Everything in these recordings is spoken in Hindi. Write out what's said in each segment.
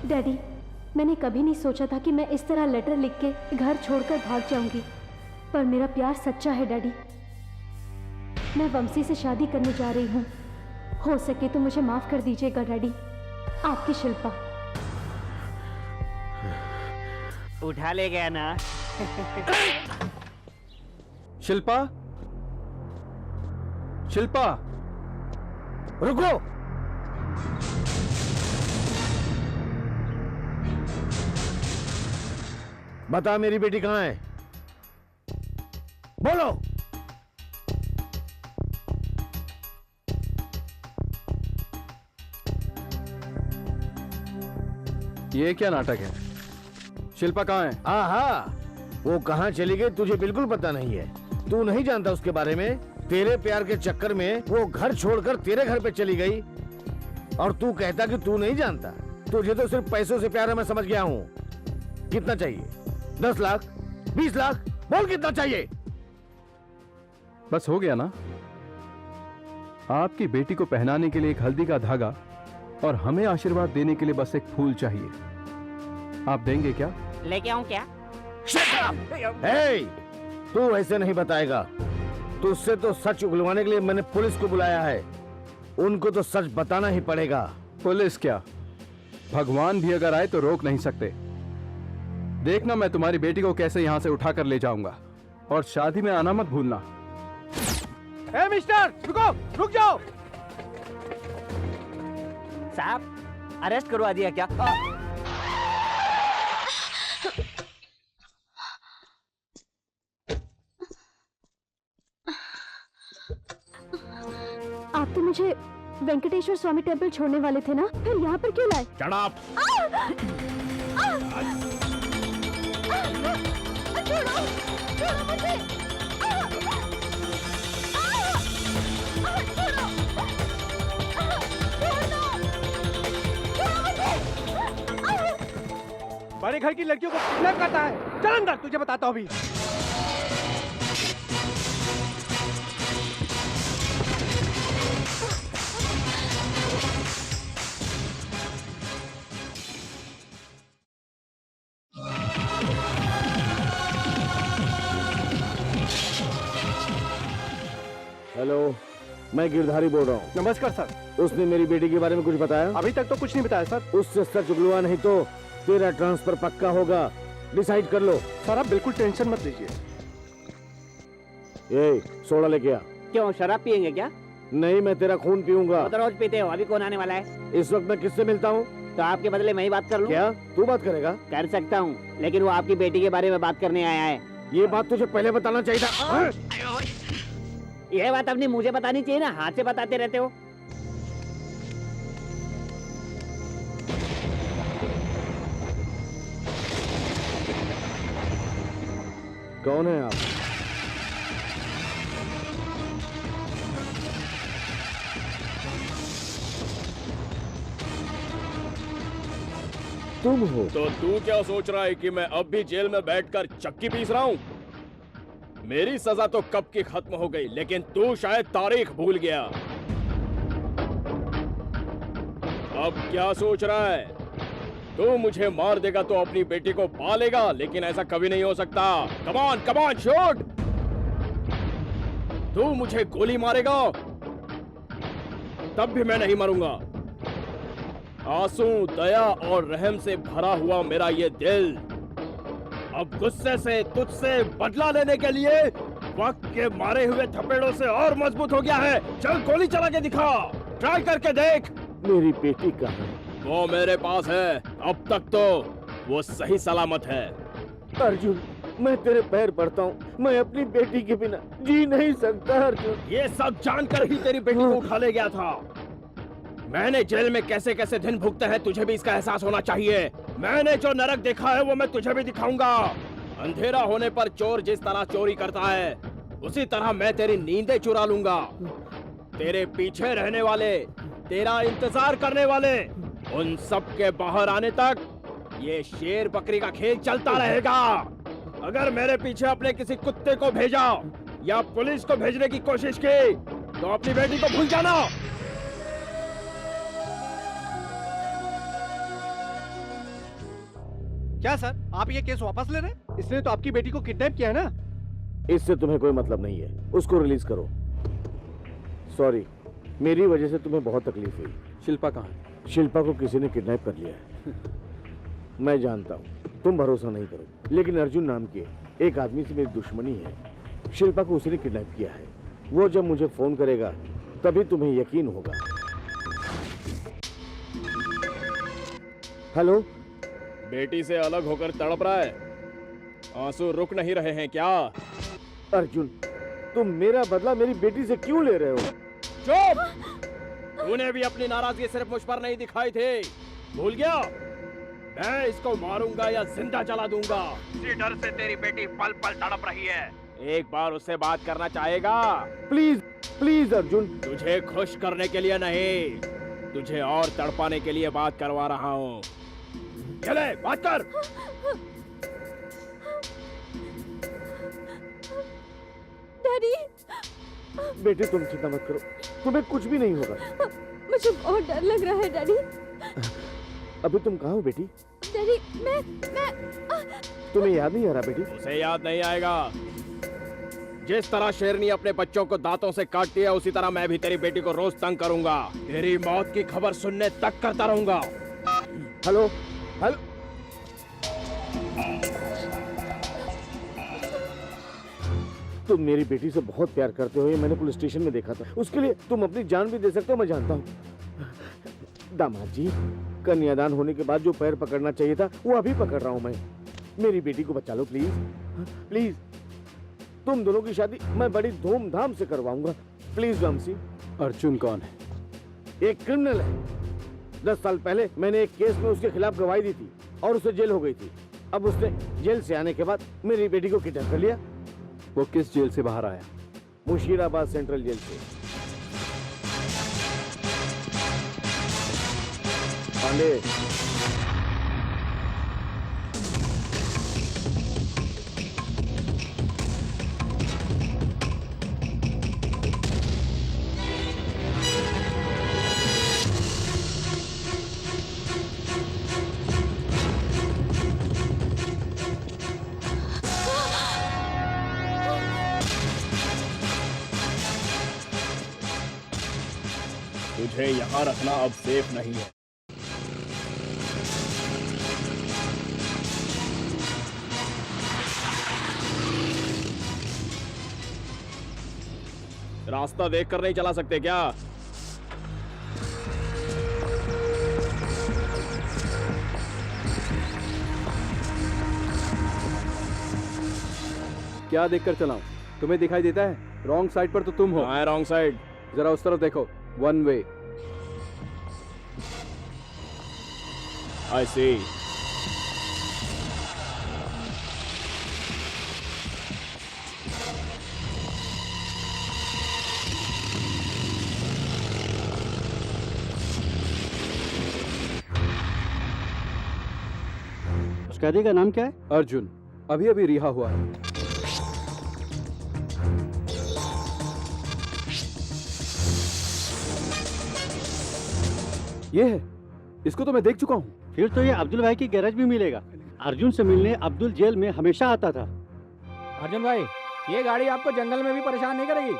डैडी, मैंने कभी नहीं सोचा था कि मैं इस तरह लेटर लिख के घर छोड़कर भाग जाऊंगी, पर मेरा प्यार सच्चा है डैडी। मैं वंशी से शादी करने जा रही हूँ। हो सके तो मुझे माफ कर दीजिएगा डैडी। आपकी शिल्पा। उठा ले गया ना। शिल्पा, शिल्पा, रुको। बता मेरी बेटी कहाँ है? बोलो। ये क्या नाटक है? शिल्पा कहाँ है? आहा, वो कहाँ चली गई तुझे बिल्कुल पता नहीं है। तू नहीं जानता उसके बारे में। तेरे प्यार के चक्कर में वो घर छोड़कर तेरे घर पे चली गई और तू कहता कि तू नहीं जानता। तुझे तो सिर्फ पैसों से प्यार है, मैं समझ गया हूँ। कितना चाहिए? 10 लाख, 20 लाख, बोल कितना चाहिए? बस हो गया ना। आपकी बेटी को पहनाने के लिए एक हल्दी का धागा और हमें आशीर्वाद देने के लिए बस एक फूल चाहिए। आप देंगे क्या? लेके आऊं क्या? hey, तू ऐसे नहीं बताएगा। तुझसे तो सच उगलवाने के लिए मैंने पुलिस को बुलाया है। उनको तो सच बताना ही पड़ेगा। पुलिस क्या, भगवान भी अगर आए तो रोक नहीं सकते। देखना मैं तुम्हारी बेटी को कैसे यहां से उठाकर ले जाऊंगा, और शादी में आना मत भूलना। ए मिस्टर, रुको, रुक जाओ। साहब, अरेस्ट करवा दिया क्या? आप तो मुझे वेंकटेश्वर स्वामी टेम्पल छोड़ने वाले थे ना, फिर यहाँ पर क्यों लाए? Shut up! छोड़ो, छोड़ो मुझे। बड़े घर की लड़कियों को किडनैप करता है। चल अंदर, तुझे बताता हूँ अभी। हेलो, मैं गिरधारी बोल रहा हूँ। नमस्कार सर। उसने मेरी बेटी के बारे में कुछ बताया? अभी तक तो कुछ नहीं बताया सर। उससे सच उगलवा, नहीं तो तेरा ट्रांसफर पक्का होगा। डिसाइड कर लो। सर आप बिल्कुल टेंशन मत लीजिए। ए, सोडा लेके आ। क्यों, शराब पियेंगे क्या? नहीं, मैं तेरा खून पीऊंगा। तो रोज पीते हो, अभी कौन आने वाला है? इस वक्त मैं किससे मिलता हूँ? तो आपके बदले मैं ही बात कर लूं? क्या तू बात करेगा? कर सकता हूँ, लेकिन वो आपकी बेटी के बारे में बात करने आया है। ये बात तुझे पहले बताना चाहिए था। यह बात अपनी मुझे बतानी चाहिए ना, हाथ से बताते रहते हो। कौन है आप? तुम हो? तो तू क्या सोच रहा है कि मैं अब भी जेल में बैठकर चक्की पीस रहा हूँ? मेरी सजा तो कब की खत्म हो गई, लेकिन तू शायद तारीख भूल गया। अब क्या सोच रहा है? तू मुझे मार देगा तो अपनी बेटी को पालेगा, लेकिन ऐसा कभी नहीं हो सकता। Come on, come on, shoot! तू मुझे गोली मारेगा तब भी मैं नहीं मरूंगा। आंसू, दया और रहम से भरा हुआ मेरा ये दिल अब गुस्से से तुझसे बदला लेने के लिए वक्त के मारे हुए थपेड़ों से और मजबूत हो गया है। चल गोली चला के दिखा, ट्राई करके देख। मेरी बेटी कहाँ है? वो मेरे पास है। अब तक तो वो सही सलामत है। अर्जुन, मैं तेरे पैर पड़ता हूँ, मैं अपनी बेटी के बिना जी नहीं सकता। अर्जुन, ये सब जानकर ही तेरी बेटी को उठा ले गया था। मैंने जेल में कैसे कैसे दिन भुगते हैं, तुझे भी इसका एहसास होना चाहिए। मैंने जो नरक देखा है वो मैं तुझे भी दिखाऊंगा। अंधेरा होने पर चोर जिस तरह चोरी करता है, उसी तरह मैं तेरी नींदें चुरा लूंगा। तेरे पीछे रहने वाले, तेरा इंतजार करने वाले, उन सब के बाहर आने तक ये शेर बकरी का खेल चलता रहेगा। अगर मेरे पीछे अपने किसी कुत्ते को भेजा या पुलिस को भेजने की कोशिश की तो अपनी बेटी को भूल जाना। क्या सर, आप ये केस वापस ले रहे हैं? इसने तो आपकी बेटी को किडनैप किया है ना? इससे तुम्हें कोई मतलब नहीं है, उसको रिलीज करो। सॉरी, मेरी वजह से तुम्हें बहुत तकलीफ हुई। शिल्पा कहाँ है? शिल्पा को किसी ने किडनैप कर लिया है। मैं जानता हूँ तुम भरोसा नहीं करो, लेकिन अर्जुन नाम के एक आदमी से मेरी दुश्मनी है। शिल्पा को उसी ने किडनैप किया है। वो जब मुझे फोन करेगा तभी तुम्हें यकीन होगा। हेलो। बेटी से अलग होकर तड़प रहा है, आंसू रुक नहीं रहे हैं क्या? अर्जुन, तुम मेरा बदला मेरी बेटी से क्यों ले रहे हो? चुप! तूने भी अपनी नाराजगी सिर्फ मुझ पर नहीं दिखाई थी, भूल गया? मैं इसको मारूंगा या जिंदा जला दूंगा। इसी डर से तेरी बेटी पल पल तड़प रही है। एक बार उससे बात करना चाहेगा? Please please Arjun. तुझे खुश करने के लिए नहीं, तुझे और तड़पाने के लिए बात करवा रहा हूँ। चले बात कर। डैडी, बेटे तुम चिंता मत करो, तुम्हें कुछ भी नहीं होगा। मुझे बहुत डर लग रहा है डैडी। अभी तुम कहाँ हो बेटी? डैडी, मैं तुम्हें याद नहीं आ रहा बेटी? उसे याद नहीं आएगा। जिस तरह शेरनी अपने बच्चों को दांतों से काटती है, उसी तरह मैं भी तेरी बेटी को रोज तंग करूंगा। तेरी मौत की खबर सुनने तक करता रहूंगा। Hello hello. तुम मेरी बेटी से बहुत प्यार करते हो, ये मैंने पुलिस स्टेशन में देखा था। उसके लिए तुम अपनी जान भी दे सकते हो, मैं जानता हूँ। दामाद जी, कन्यादान होने के बाद जो पैर पकड़ना चाहिए था वो अभी पकड़ रहा हूँ मैं। मेरी बेटी को बचा लो प्लीज प्लीज। तुम दोनों की शादी मैं बड़ी धूमधाम से करवाऊंगा, प्लीज वंशी। अर्जुन कौन है? एक क्रिमिनल है। 10 साल पहले मैंने एक केस में उसके खिलाफ गवाही दी थी और उसे जेल हो गई थी। अब उसने जेल से आने के बाद मेरी बेटी को किडनैप कर लिया। वो किस जेल से बाहर आया? मुशीराबाद सेंट्रल जेल से। पांडे, तुझे यहाँ रखना अब सेफ नहीं है। रास्ता देखकर नहीं चला सकते क्या? क्या देखकर चलाऊं? तुम्हें दिखाई देता है? रॉन्ग साइड पर तो तुम हो। हाँ, रॉन्ग साइड। जरा उस तरफ देखो, वन वे। आई सी। उस कैदी का नाम क्या है? अर्जुन अभी अभी रिहा हुआ है। ये है, इसको तो मैं देख चुका हूँ। फिर तो ये अब्दुल भाई की गैरेज भी मिलेगा। अर्जुन से मिलने अब्दुल जेल में हमेशा आता था। अर्जुन भाई, ये गाड़ी आपको जंगल में भी परेशान नहीं करेगी?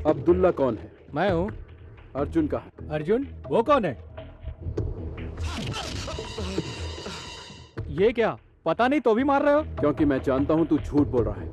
अब्दुल्ला कौन है? मैं हूँ। अर्जुन का है। अर्जुन? वो कौन है? ये क्या, पता नहीं तो भी मार रहे हो? क्योंकि मैं जानता हूँ तू झूठ बोल रहा है।